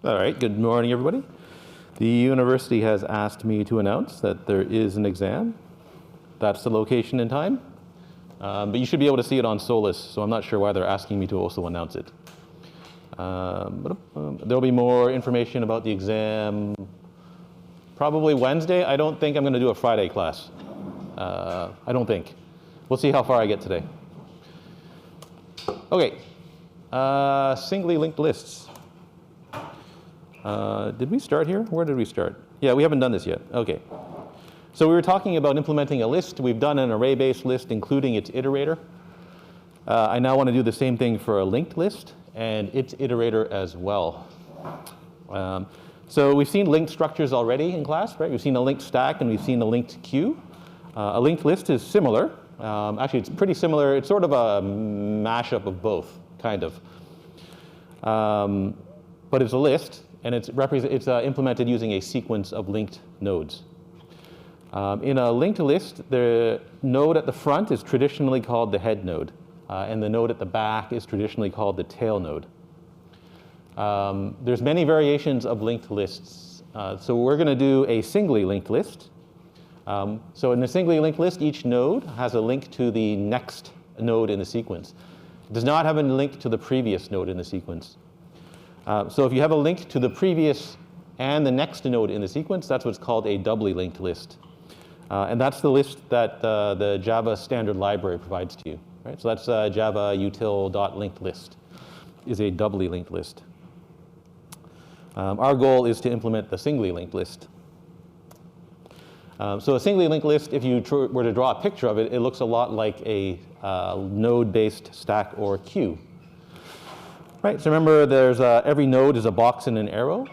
All right, good morning, everybody. The university has asked me to announce that there is an exam. That's the location and time. But you should be able to see it on Solus, so I'm not sure why they're asking me to also announce it. There'll be more information about the exam probably Wednesday. I don't think I'm going to do a Friday class. I don't think. We'll see how far I get today. Okay, singly linked lists. Did we start here? Where did we start? Yeah, we haven't done this yet. Okay. So we were talking about implementing a list. We've done an array-based list, including its iterator. I now want to do the same thing for a linked list and its iterator as well. So we've seen linked structures already in class, right? We've seen a linked stack and we've seen a linked queue. A linked list is similar. Actually, it's pretty similar. It's sort of a mashup of both, kind of. But it's a list, and it's implemented using a sequence of linked nodes. In a linked list, the node at the front is traditionally called the head node, and the node at the back is traditionally called the tail node. There's many variations of linked lists. So we're going to do a singly linked list. So in a singly linked list, each node has a link to the next node in the sequence. It does not have a link to the previous node in the sequence. So if you have a link to the previous and the next node in the sequence, that's what's called a doubly linked list. And that's the list that the Java standard library provides to you. Right? So that's Java util.linkedList is a doubly linked list. Our goal is to implement the singly linked list. So a singly linked list, if you were to draw a picture of it, it looks a lot like a node-based stack or queue. Right, so remember there's every node is a box and an arrow.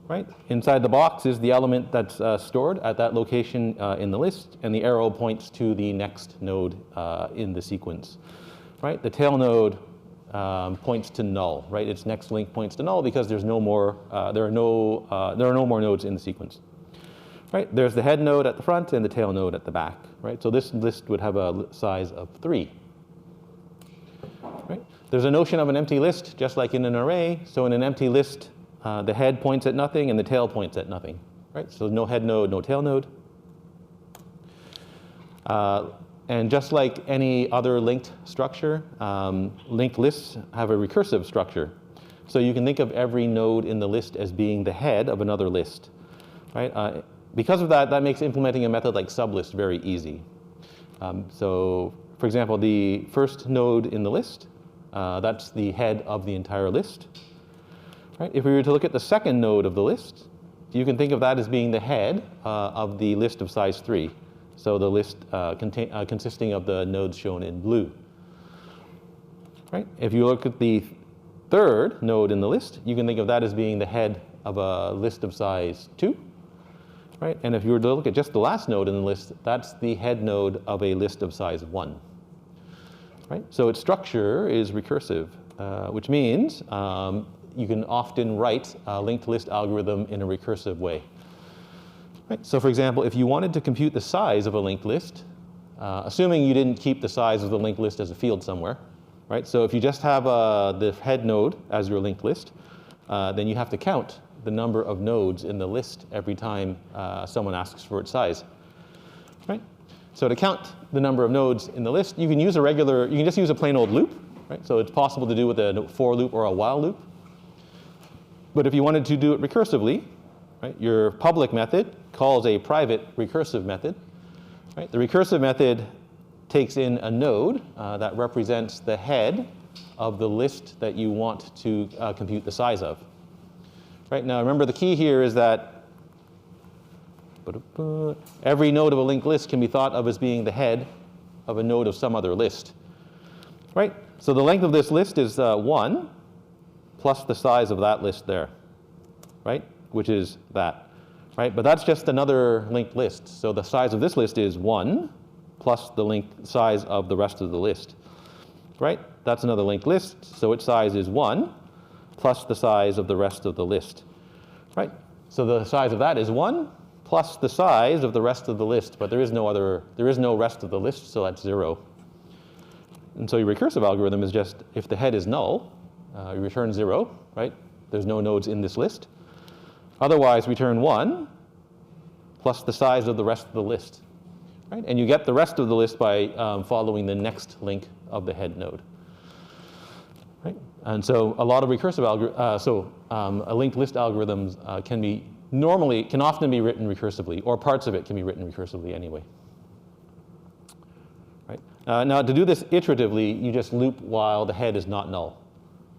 Right? Inside the box is the element that's stored at that location in the list, and the arrow points to the next node in the sequence. Right? The tail node points to null. Right? Its next link points to null because there's no more. There are no more nodes in the sequence. Right? There's the head node at the front and the tail node at the back. Right? So this list would have a size of 3. Right? There's a notion of an empty list, just like in an array. So in an empty list, the head points at nothing and the tail points at nothing. Right? So no head node, no tail node. And just like any other linked structure, linked lists have a recursive structure. So you can think of every node in the list as being the head of another list. Right? Because of that, that makes implementing a method like sublist very easy. So for example, the first node in the list, that's the head of the entire list. Right? If we were to look at the second node of the list, you can think of that as being the head of the list of size 3. So the list consisting of the nodes shown in blue. Right? If you look at the third node in the list, you can think of that as being the head of a list of size 2. Right? And if you were to look at just the last node in the list, that's the head node of a list of size 1. Right? So its structure is recursive, which means you can often write a linked list algorithm in a recursive way. Right? So for example, if you wanted to compute the size of a linked list, assuming you didn't keep the size of the linked list as a field somewhere, right? So if you just have the head node as your linked list, then you have to count the number of nodes in the list every time someone asks for its size. Right? So to count the number of nodes in the list, you can use you can just use a plain old loop. Right? So it's possible to do with a for loop or a while loop. But if you wanted to do it recursively, right, your public method calls a private recursive method. Right? The recursive method takes in a node that represents the head of the list that you want to compute the size of. Right? Now remember, the key here is that every node of a linked list can be thought of as being the head of a node of some other list. Right? So the length of this list is 1 plus the size of that list there, right? Which is that, right? But that's just another linked list. So the size of this list is 1 plus the size of the rest of the list, right? That's another linked list. So its size is 1 plus the size of the rest of the list, right? So the size of that is 1 plus the size of the rest of the list, but there is no rest of the list, so that's 0. And so your recursive algorithm is just, if the head is null, you return 0, right? There's no nodes in this list. Otherwise, return 1 plus the size of the rest of the list. Right? And you get the rest of the list by following the next link of the head node. Right? And so a lot of recursive a linked list algorithms can often be written recursively, or parts of it can be written recursively anyway. Right? Now to do this iteratively, you just loop while the head is not null.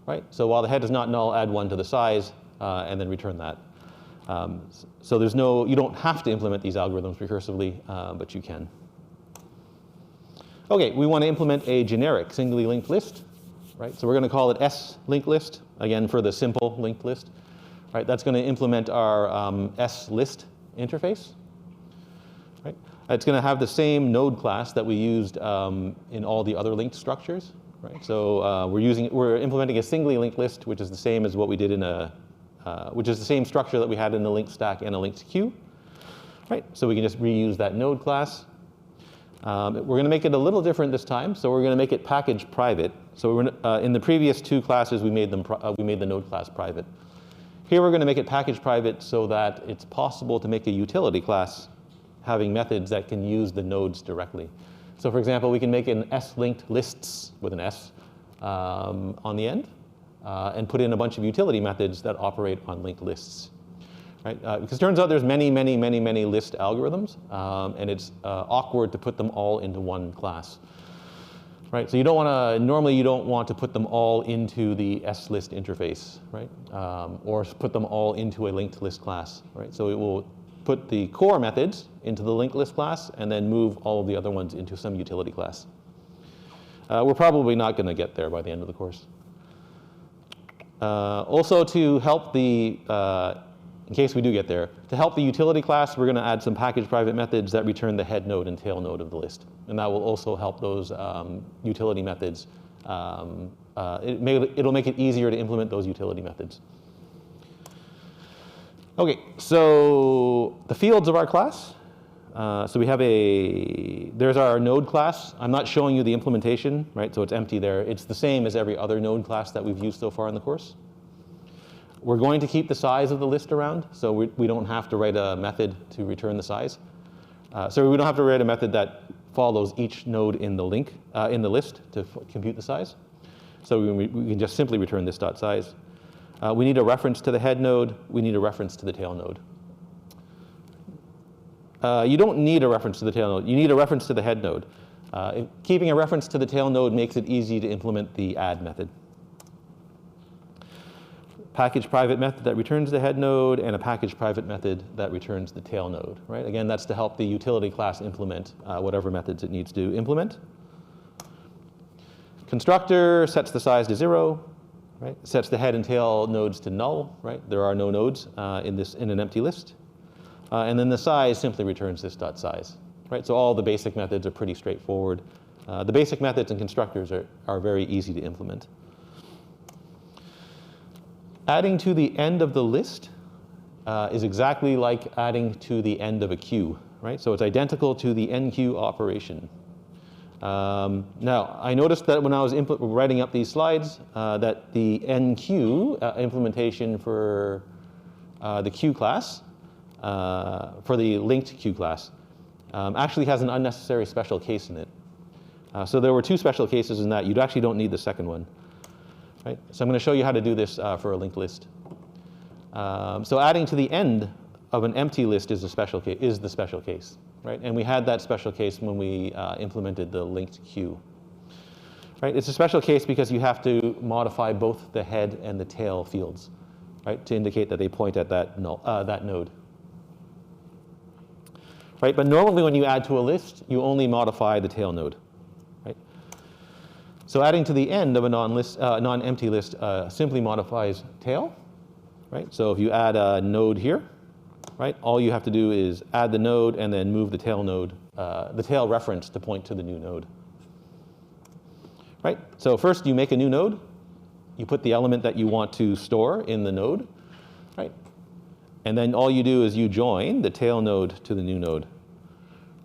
Right? So while the head is not null, add 1 to the size, and then return that. So you don't have to implement these algorithms recursively, but you can. Okay, we want to implement a generic singly linked list. Right? So we're going to call it S linked list, again for the simple linked list. Right? That's going to implement our S list interface. Right? It's going to have the same node class that we used in all the other linked structures. Right? So we're implementing a singly linked list, which is the same as what we did in which is the same structure that we had in the linked stack and a linked queue. Right? So we can just reuse that node class. We're going to make it a little different this time, so we're going to make it package private. So in the previous 2 classes, we made the node class private. Here we're going to make it package private so that it's possible to make a utility class having methods that can use the nodes directly. So for example, we can make an S-linked lists with an S on the end. And put in a bunch of utility methods that operate on linked lists. Right? Because it turns out there's many list algorithms, and it's awkward to put them all into one class. Right? So normally you don't want to put them all into the S-list interface, right? Or put them all into a linked list class. Right? So it will put the core methods into the linked list class and then move all of the other ones into some utility class. We're probably not going to get there by the end of the course. Also to help in case we do get there, to help the utility class, we're going to add some package private methods that return the head node and tail node of the list. And that will also help those utility methods. It'll make it easier to implement those utility methods. Okay, so the fields of our class. So we have there's our node class. I'm not showing you the implementation, right? So it's empty there. It's the same as every other node class that we've used so far in the course. We're going to keep the size of the list around, so we don't have to write a method to return the size. So we don't have to write a method that follows each node in the list to compute the size. So we can just simply return this dot size. We need a reference to the head node. We need a reference to the tail node. You don't need a reference to the tail node. You need a reference to the head node. Keeping a reference to the tail node makes it easy to implement the add method. Package private method that returns the head node, and a package private method that returns the tail node. Right? Again, that's to help the utility class implement whatever methods it needs to implement. Constructor sets the size to 0. Right? Sets the head and tail nodes to null. Right? There are no nodes in an empty list. And then the size simply returns this dot size. Right? So all the basic methods are pretty straightforward. The basic methods and constructors are very easy to implement. Adding to the end of the list is exactly like adding to the end of a queue. Right? So it's identical to the enqueue operation. Now, I noticed that when I was writing up these slides, that the enqueue implementation for the queue class, for the linked queue class, actually has an unnecessary special case in it. So there were 2 special cases in that. You actually don't need the second one. Right? So I'm going to show you how to do this for a linked list. So adding to the end of an empty list is the special case. Right? And we had that special case when we implemented the linked queue. Right? It's a special case because you have to modify both the head and the tail fields, right, to indicate that they point at that node. Right? But normally when you add to a list, you only modify the tail node. Right? So adding to the end of a non-empty list simply modifies tail. Right? So if you add a node here, right, all you have to do is add the node and then move the tail node, the tail reference to point to the new node. Right? So first you make a new node. You put the element that you want to store in the node. Right? And then all you do is you join the tail node to the new node.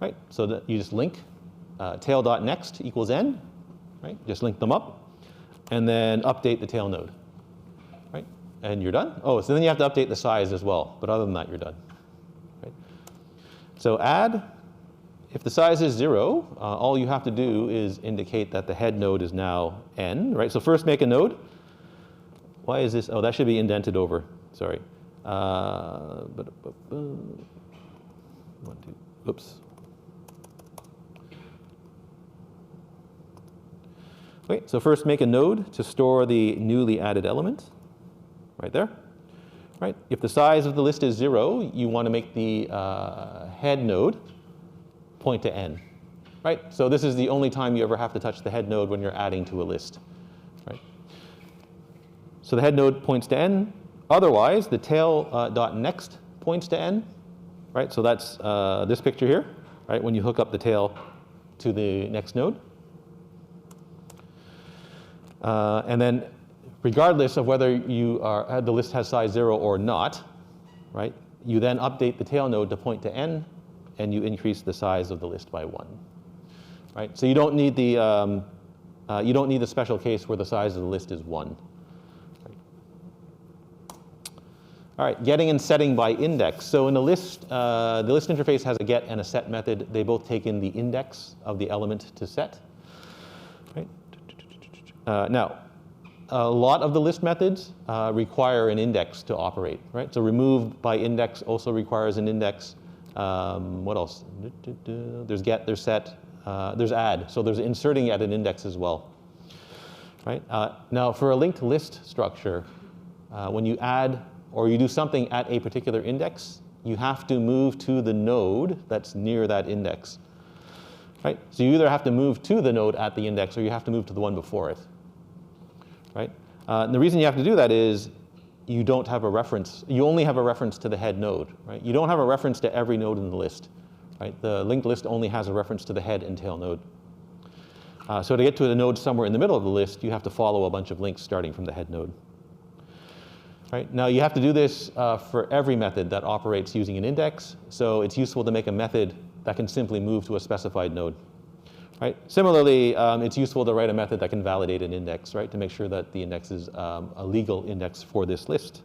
Right? So that you just link tail.next equals n. Right? Just link them up. And then update the tail node. Right? and you're done. Oh, so then you have to update the size as well. But other than that, you're done. Right? So add. If the size is 0, all you have to do is indicate that the head node is now n, right? So first make a node. Why is this? Oh, that should be indented over. Sorry. 1, 2, oops. Okay, so first make a node to store the newly added element, right there. Right? If the size of the list is 0, you want to make the head node point to n, right? So this is the only time you ever have to touch the head node when you're adding to a list, right? So the head node points to n. Otherwise, the tail dot next points to n, right? So that's this picture here, right? When you hook up the tail to the next node. And then regardless of whether the list has size 0 or not, right? You then update the tail node to point to n, and you increase the size of the list by 1, right? So you don't need the special case where the size of the list is 1. Right? All right, getting and setting by index. So in a list, the list interface has a get and a set method. They both take in the index of the element to set. Right? Now, a lot of the list methods require an index to operate, right? So remove by index also requires an index. What else? There's get, there's set, there's add. So there's inserting at an index as well, right? Now for a linked list structure, when you add or you do something at a particular index, you have to move to the node that's near that index, right? So you either have to move to the node at the index or you have to move to the one before it, right? And the reason you have to do that is you don't have a reference. You only have a reference to the head node, right? You don't have a reference to every node in the list, right? The linked list only has a reference to the head and tail node. So to get to a node somewhere in the middle of the list, you have to follow a bunch of links starting from the head node. Right? Now you have to do this for every method that operates using an index. So it's useful to make a method that can simply move to a specified node. Right? Similarly, it's useful to write a method that can validate an index, right, to make sure that the index is a legal index for this list.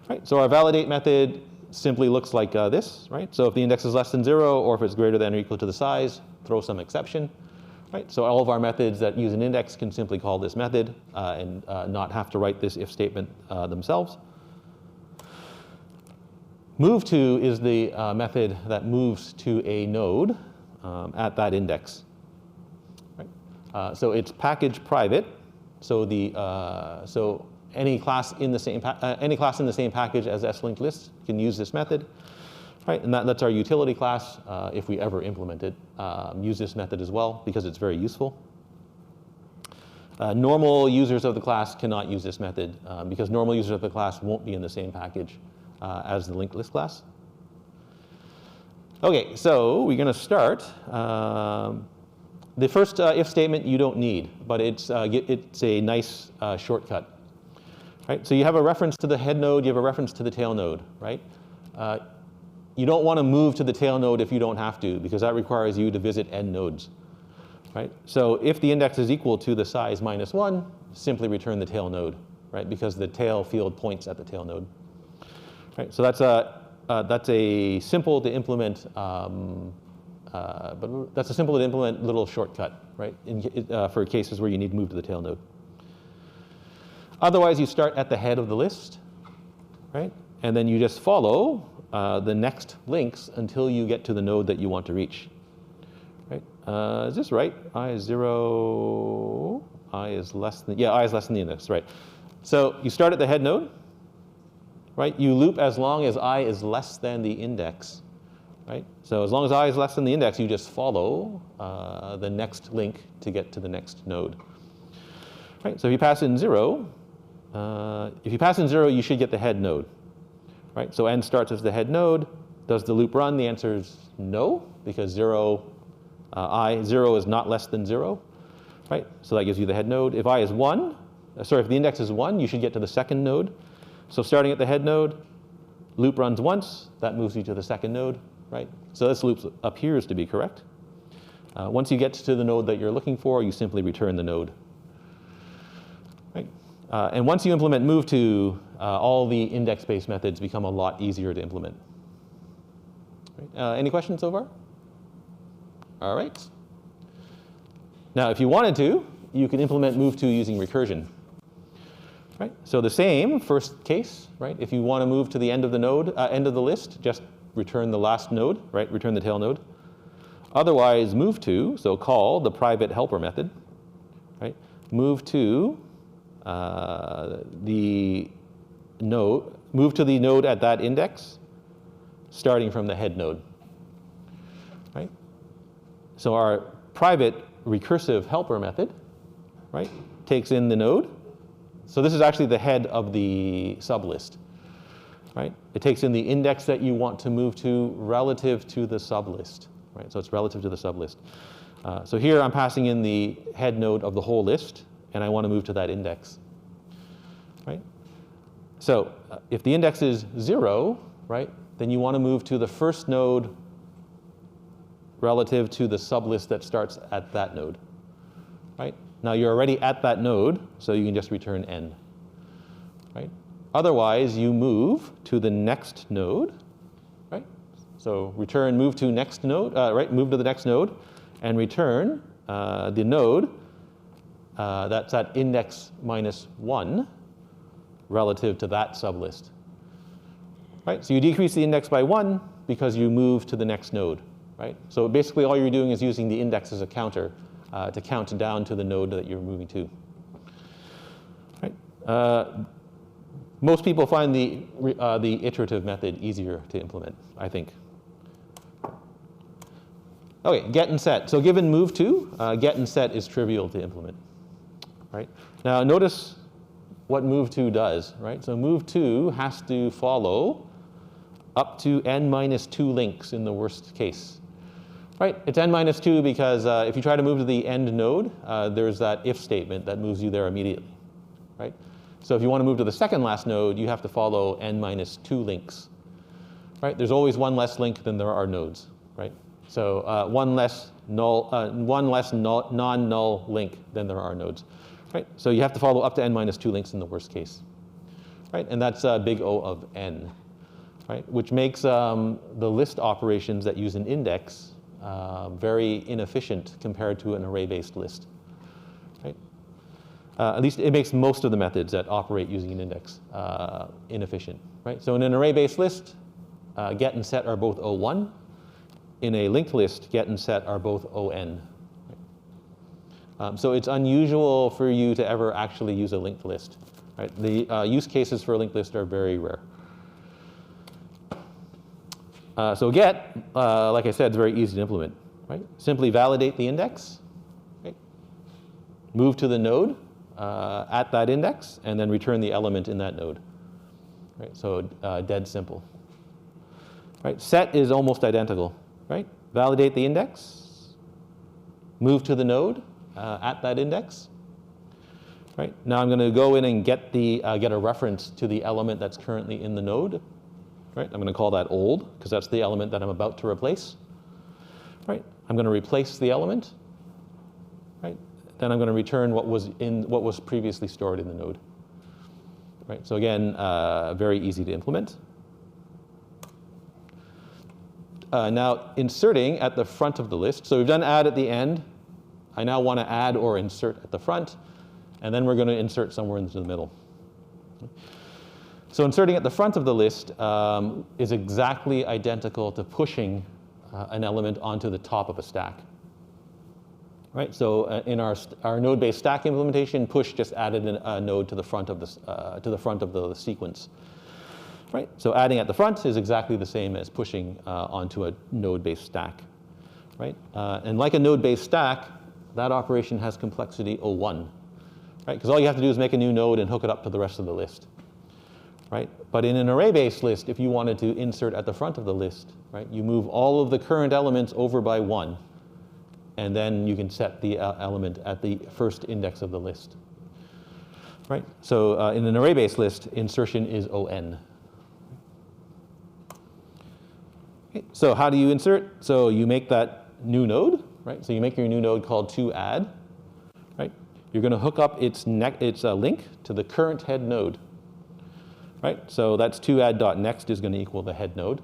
Right? So our validate method simply looks like this. Right? So if the index is less than 0 or if it's greater than or equal to the size, throw some exception. Right? So all of our methods that use an index can simply call this method and not have to write this if statement themselves. Move to is the method that moves to a node at that index. Right? So it's package private. So so any class in the same package as S-linked list can use this method. Right? And that's our utility class. If we ever implement it, use this method as well because it's very useful. Normal users of the class cannot use this method because normal users of the class won't be in the same package as the linked list class. Okay, so we're going to start. The first if statement you don't need, but it's a nice shortcut. Right? So you have a reference to the head node, you have a reference to the tail node, right? You don't want to move to the tail node if you don't have to, because that requires you to visit n nodes. Right? So if the index is equal to the size -1, simply return the tail node, right? Because the tail field points at the tail node. Right? So that's a simple to implement, little shortcut, right? For cases where you need to move to the tail node. Otherwise, you start at the head of the list, right? And then you just follow the next links until you get to the node that you want to reach. Right? Is this right? I is 0. I is less than. Yeah, I is less than the index. Right. So you start at the head node. Right? You loop as long as I is less than the index. Right? So as long as I is less than the index, you just follow the next link to get to the next node. Right? So if you pass in 0, you should get the head node. Right? So n starts as the head node. Does the loop run? The answer is no, because 0 is not less than 0. Right? So that gives you the head node. If I is 1, if the index is 1, you should get to the second node. So starting at the head node, loop runs once. That moves you to the second node. Right? So this loop appears to be correct. Once you get to the node that you're looking for, you simply return the node. Right? And once you implement move to, all the index-based methods become a lot easier to implement. Right. Any questions so far? All right. Now, if you wanted to, you can implement move to using recursion. Right. So the same first case, right? If you want to move to the end of the node, end of the list, just return the last node, right? Return the tail node. Otherwise, move to, so call the private helper method, right? Move to the node at that index, starting from the head node, right? So our private recursive helper method, right, takes in the node. So this is actually the head of the sublist, right? It takes in the index that you want to move to relative to the sublist, right? So it's relative to the sublist. So here I'm passing in the head node of the whole list, and I want to move to that index, right? So if the index is 0, right, then you want to move to the first node relative to the sublist that starts at that node, right? Now you're already at that node, so you can just return n, right? Otherwise, you move to the next node, right? So return move to next node, right? Move to the next node, and return the node that's at index -1 relative to that sublist, right? So you decrease the index by 1 because you move to the next node, right? So basically, all you're doing is using the index as a counter to count down to the node that you're moving to. Right? Most people find the iterative method easier to implement, I think. Okay, get and set. So given move to, get and set is trivial to implement. Right? Now notice what move to does. Right? So move to has to follow up to n-2 links in the worst case. Right, it's n-2 because if you try to move to the end node, there's that if statement that moves you there immediately, right? So if you want to move to the second last node, you have to follow n-2 links, right? There's always one less link than there are nodes, right? So one less non-null link than there are nodes, right? So you have to follow up to n-2 links in the worst case, right? And that's big O of n, right? Which makes the list operations that use an index very inefficient compared to an array-based list, right? At least it makes most of the methods that operate using an index inefficient, right? So in an array-based list, get and set are both O1. In a linked list, get and set are both ON. Right? So it's unusual for you to ever actually use a linked list, right? The use cases for a linked list are very rare. So get, like I said, is very easy to implement, right? Simply validate the index, right? Move to the node at that index, and then return the element in that node, right? So dead simple, right? Set is almost identical, right? Validate the index, move to the node at that index, right? Now I'm going to go in and get a reference to the element that's currently in the node. Right? I'm going to call that old, because that's the element that I'm about to replace. Right? I'm going to replace the element. Right? Then I'm going to return what was previously stored in the node. Right? So again, very easy to implement. Now inserting at the front of the list. So we've done add at the end. I now want to add or insert at the front, and then we're going to insert somewhere into the middle. So inserting at the front of the list is exactly identical to pushing an element onto the top of a stack. Right? So in our node-based stack implementation, push just added a node to the front of the sequence. Right? So adding at the front is exactly the same as pushing onto a node-based stack. Right? And like a node-based stack, that operation has complexity O1. Right? Because all you have to do is make a new node and hook it up to the rest of the list. Right? But in an array-based list, if you wanted to insert at the front of the list, right, you move all of the current elements over by 1, and then you can set the element at the first index of the list. Right? So in an array-based list, insertion is ON. Okay, so how do you insert? So you make that new node, right? So you make your new node called toAdd, right? you're going to hook up its link to the current head node. Right? So that's 2add.next is going to equal the head node.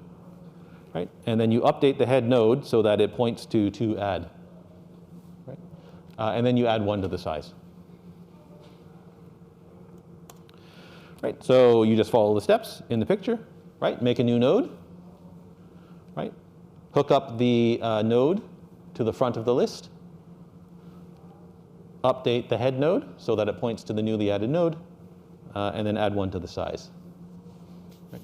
Right? And then you update the head node so that it points to 2add. Right? And then you add 1 to the size. Right? So you just follow the steps in the picture. Right? Make a new node. Right? Hook up the node to the front of the list. Update the head node so that it points to the newly added node, and then add 1 to the size. Right.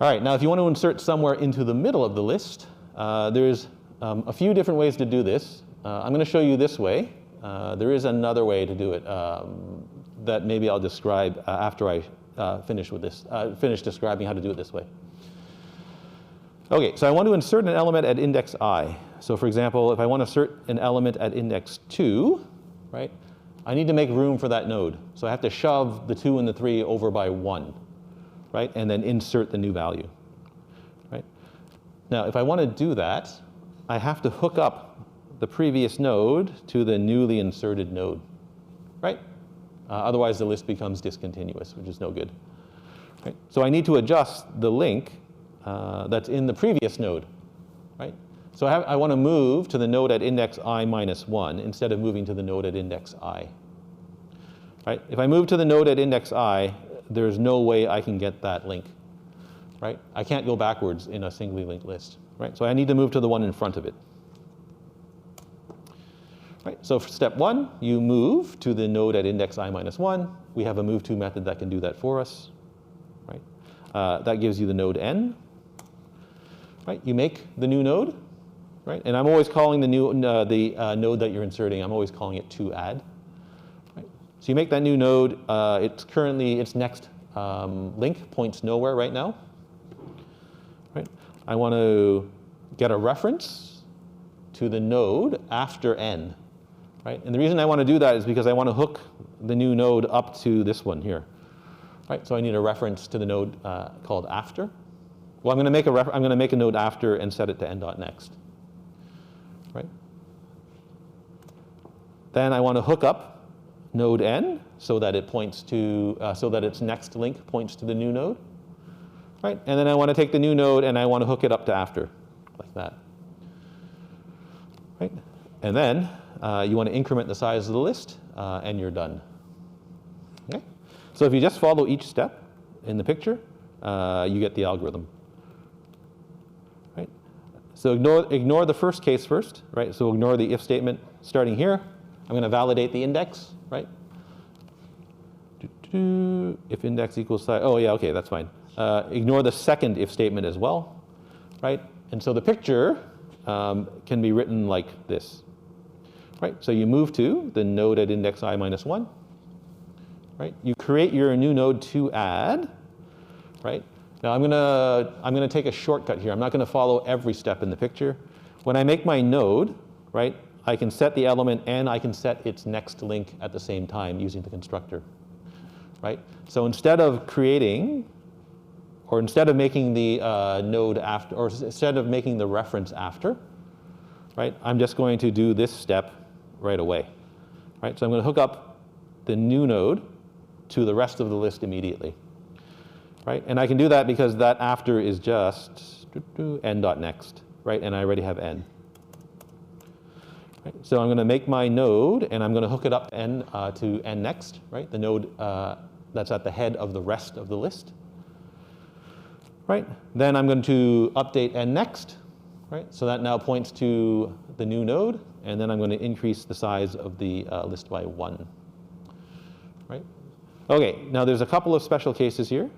All right, now if you want to insert somewhere into the middle of the list, there's a few different ways to do this. I'm going to show you this way. There is another way to do it that maybe I'll describe after I finish describing how to do it this way. Okay, so I want to insert an element at index I. So for example, if I want to insert an element at index 2, right, I need to make room for that node. So I have to shove the 2 and the 3 over by 1, right, and then insert the new value. Right? Now, if I want to do that, I have to hook up the previous node to the newly inserted node. Right? Otherwise, the list becomes discontinuous, which is no good. Right? So I need to adjust the link that's in the previous node, right? So I want to move to the node at index I minus 1 instead of moving to the node at index I. Right? If I move to the node at index I, there's no way I can get that link. Right? I can't go backwards in a singly linked list. Right? So I need to move to the one in front of it. Right? So for step 1, you move to the node at index I minus 1. We have a move to method that can do that for us. Right? That gives you the node n. Right? You make the new node, right? And I'm always calling the node that you're inserting, I'm always calling it 2add. Right? So you make that new node. Its next link points nowhere right now. Right? I want to get a reference to the node after n. Right? And the reason I want to do that is because I want to hook the new node up to this one here. Right? So I need a reference to the node called after. Well, I'm going to make a node after and set it to n.next. Right? Then I want to hook up node n so that it points to so that its next link points to the new node. Right? And then I want to take the new node and I want to hook it up to after, like that. Right? And then you want to increment the size of the list, and you're done. Okay? So if you just follow each step in the picture, you get the algorithm. Right? So ignore the first case first, right? So ignore the if statement starting here. I'm going to validate the index, right? If index equals size, oh yeah, okay, that's fine. Ignore the second if statement as well, right? And so the picture can be written like this, right? So you move to the node at index I minus 1, right? You create your new node 2add, right? Now I'm gonna take a shortcut here. I'm not gonna follow every step in the picture. When I make my node, right, I can set the element and I can set its next link at the same time using the constructor, right? So instead of creating, or instead of making the node after, or instead of making the reference after, right, I'm just going to do this step right away, right? So I'm going to hook up the new node to the rest of the list immediately. Right? And I can do that because that after is just n.next, right? And I already have n. Right? So I'm going to make my node, and I'm going to hook it up to n next, right? The node that's at the head of the rest of the list. Right? Then I'm going to update n next, right? So that now points to the new node, and then I'm going to increase the size of the list by 1. Right? Okay, now there's a couple of special cases here.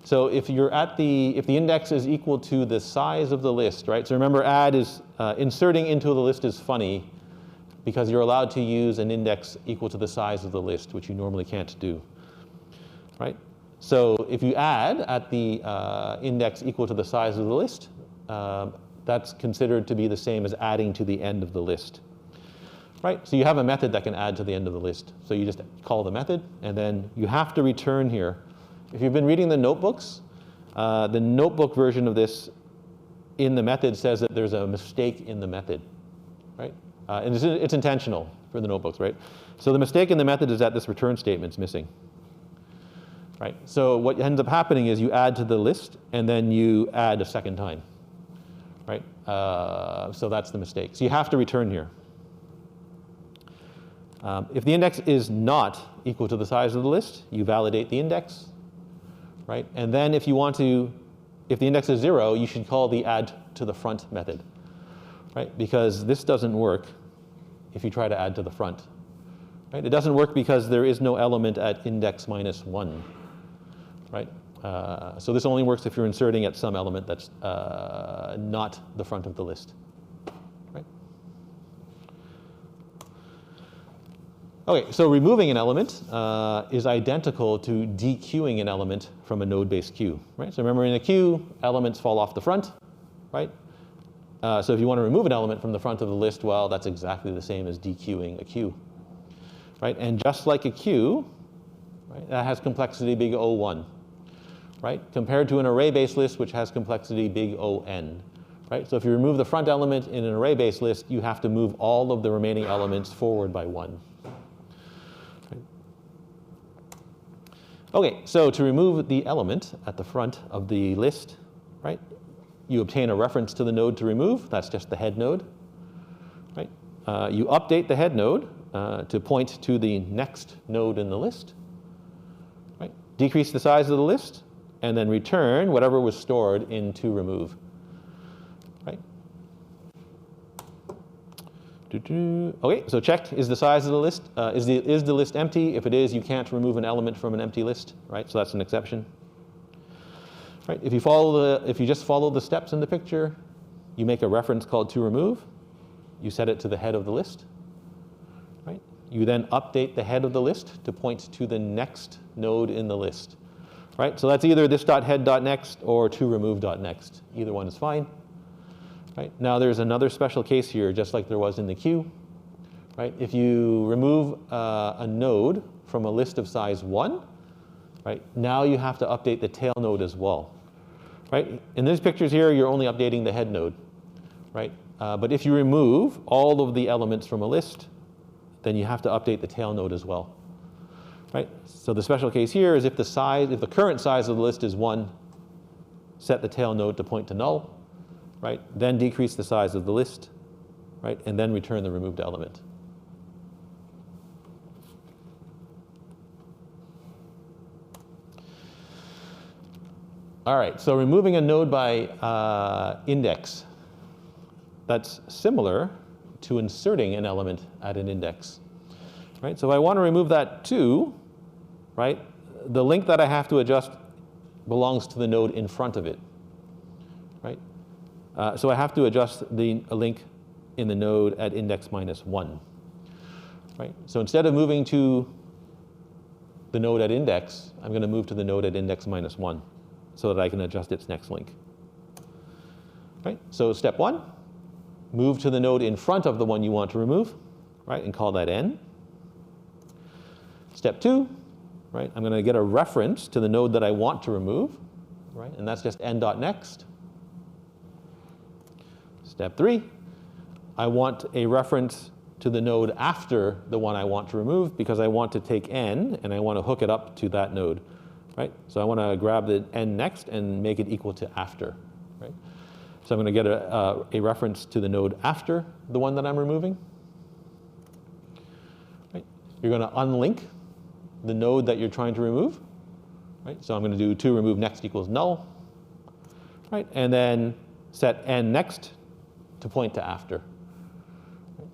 So if the index is equal to the size of the list, right? So remember, add is inserting into the list is funny because you're allowed to use an index equal to the size of the list, which you normally can't do, right? So if you add at the index equal to the size of the list, that's considered to be the same as adding to the end of the list, right? So you have a method that can add to the end of the list. So you just call the method, and then you have to return here. If you've been reading the notebooks, the notebook version of this in the method says that there's a mistake in the method, right? And it's intentional for the notebooks, right? So the mistake in the method is that this return statement's missing. Right? So what ends up happening is you add to the list, and then you add a second time. Right? So that's the mistake. So you have to return here. If the index is not equal to the size of the list, you validate the index. Right? And then if the index is 0, you should call the add to the front method. Right? Because this doesn't work if you try to add to the front. Right? It doesn't work because there is no element at index -1. Right? So this only works if you're inserting at some element that's not the front of the list. Right? Okay, so removing an element is identical to dequeuing an element from a node-based queue. Right? So remember, in a queue, elements fall off the front. Right? So if you want to remove an element from the front of the list, well, that's exactly the same as dequeuing a queue. Right? And just like a queue, right, that has complexity big O1. Right? Compared to an array-based list, which has complexity big O(n). Right? So if you remove the front element in an array-based list, you have to move all of the remaining elements forward by 1. Right? Okay, so to remove the element at the front of the list, right, you obtain a reference to the node to remove. That's just the head node. Right? You update the head node to point to the next node in the list. Right? Decrease the size of the list, and then return whatever was stored in to remove. Right? Okay, so check, is the size of the list, is the list empty? If it is, you can't remove an element from an empty list. Right? So that's an exception. Right? If you just follow the steps in the picture, you make a reference called to remove. You set it to the head of the list. Right? You then update the head of the list to point to the next node in the list. Right? So that's either this.head.next or toRemove.next. Either one is fine. Right? Now there's another special case here, just like there was in the queue. Right? If you remove a node from a list of size 1, right, now you have to update the tail node as well. Right? In these pictures here, you're only updating the head node. Right? But if you remove all of the elements from a list, then you have to update the tail node as well. Right? So the special case here is if the current size of the list is 1, set the tail node to point to null, right? Then decrease the size of the list, right? And then return the removed element. All right, so removing a node by index. That's similar to inserting an element at an index. Right? So if I want to remove that too, right, the link that I have to adjust belongs to the node in front of it. Right? So I have to adjust a link in the node at index -1. Right? So instead of moving to the node at index, I'm going to move to the node at index -1 so that I can adjust its next link. Right? So step 1, move to the node in front of the one you want to remove, right, and call that n. Step 2, right, I'm going to get a reference to the node that I want to remove, right, and that's just n.next. Step 3, I want a reference to the node after the one I want to remove because I want to take n and I want to hook it up to that node, right? So I want to grab the n next and make it equal to after, right? So I'm going to get a reference to the node after the one that I'm removing. Right? You're going to unlink the node that you're trying to remove. Right? So I'm going to do toRemove next equals null. Right? And then set n next to point to after. Right?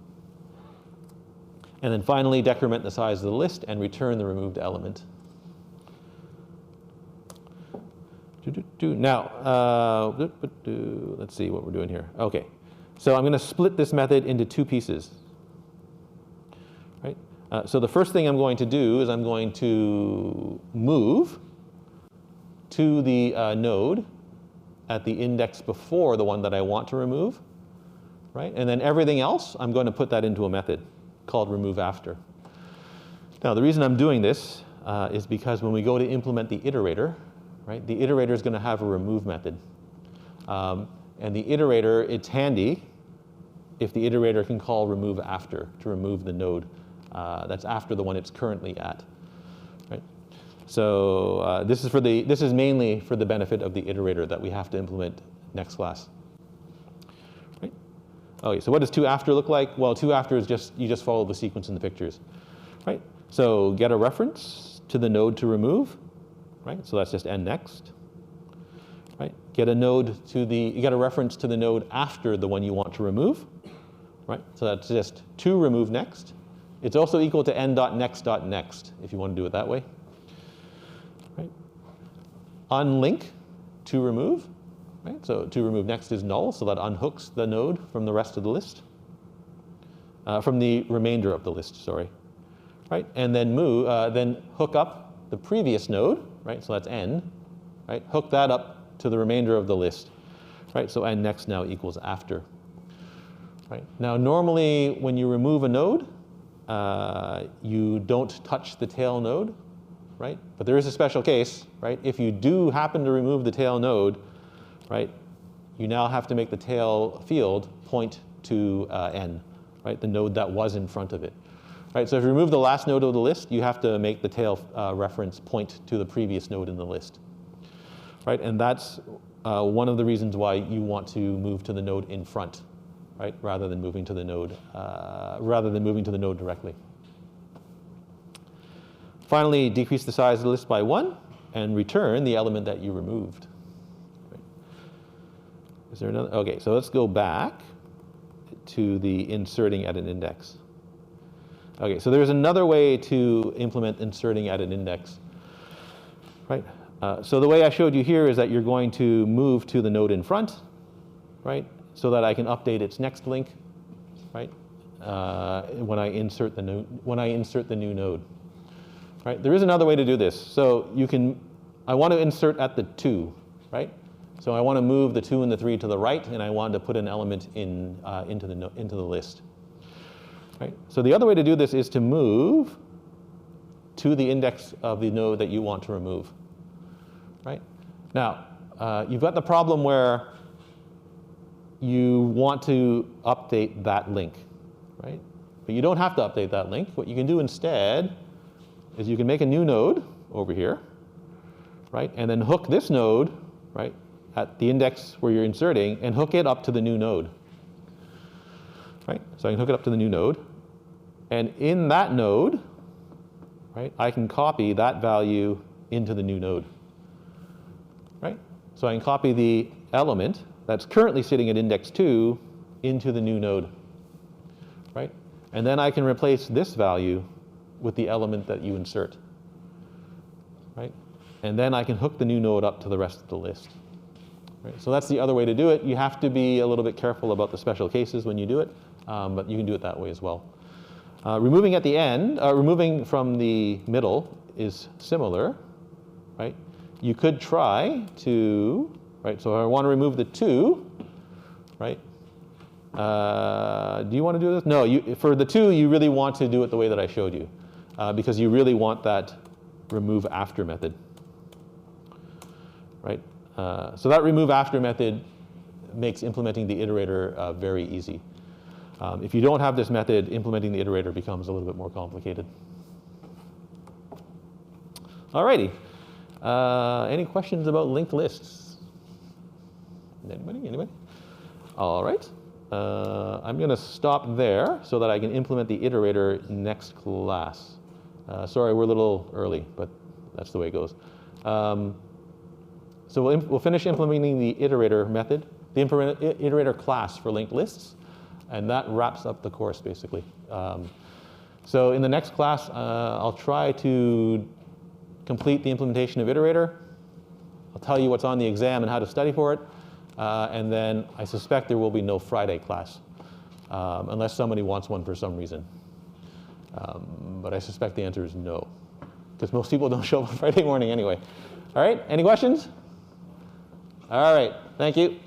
And then finally decrement the size of the list and return the removed element. Now, let's see what we're doing here. OK, so I'm going to split this method into two pieces. Right? So the first thing I'm going to do is I'm going to move to the node at the index before the one that I want to remove. Right? And then everything else, I'm going to put that into a method called removeAfter. Now, the reason I'm doing this is because when we go to implement the iterator, right, the iterator is going to have a remove method. And the iterator, it's handy if the iterator can call remove after to remove the node that's after the one it's currently at. Right? So this is mainly for the benefit of the iterator that we have to implement next class. Right? Okay, so what does toAfter look like? Well, toAfter is just you just follow the sequence in the pictures. Right? So get a reference to the node to remove. Right? So that's just n next. Right? Get a reference to the node after the one you want to remove. Right? So that's just to remove next. It's also equal to n.next.next if you want to do it that way. Right? Unlink to remove. Right? So to remove next is null, so that unhooks the node from the rest of the list, from the remainder of the list. Sorry. Right? And then then hook up the previous node. Right? So that's n. Right? Hook that up to the remainder of the list. Right? So n next now equals after. Right? Now normally when you remove a node, you don't touch the tail node, right? But there is a special case, right? If you do happen to remove the tail node, right, you now have to make the tail field point to n, right? The node that was in front of it. Right? So if you remove the last node of the list, you have to make the tail reference point to the previous node in the list. Right? And that's one of the reasons why you want to move to the node in front, right? Rather than moving to the node directly. Finally, decrease the size of the list by 1 and return the element that you removed. Right. Is there another? Okay, so let's go back to the inserting at an index. Okay, so there's another way to implement inserting at an index. Right? So the way I showed you here is that you're going to move to the node in front, right? So that I can update its next link, right? When I insert the new node. Right? There is another way to do this. So I want to insert at the 2, right? So I want to move the 2 and the 3 to the right, and I want to put an element into the list. Right? So the other way to do this is to move to the index of the node that you want to remove. Right? Now, you've got the problem where you want to update that link, right? But you don't have to update that link. What you can do instead is you can make a new node over here, right? And then hook this node, right, at the index where you're inserting, and hook it up to the new node. Right? So I can hook it up to the new node. And in that node, right, I can copy that value into the new node. Right? So I can copy the element that's currently sitting at index 2 into the new node. Right? And then I can replace this value with the element that you insert. Right? And then I can hook the new node up to the rest of the list. Right? So that's the other way to do it. You have to be a little bit careful about the special cases when you do it, but you can do it that way as well. Removing at the end, removing from the middle is similar. Right? You could try to, right, so I want to remove the 2, right? Do you want to do this? No, for the 2, you really want to do it the way that I showed you, because you really want that remove after method. Right? So that remove after method makes implementing the iterator very easy. If you don't have this method, implementing the iterator becomes a little bit more complicated. Alrighty. Any questions about linked lists? Anybody? All right. I'm going to stop there so that I can implement the iterator next class. Sorry, we're a little early, but that's the way it goes. So we'll finish implementing the iterator method, the iterator class for linked lists, and that wraps up the course, basically. So in the next class, I'll try to complete the implementation of iterator. I'll tell you what's on the exam and how to study for it. And then I suspect there will be no Friday class, unless somebody wants one for some reason. But I suspect the answer is no, because most people don't show up on Friday morning anyway. All right, any questions? All right, thank you.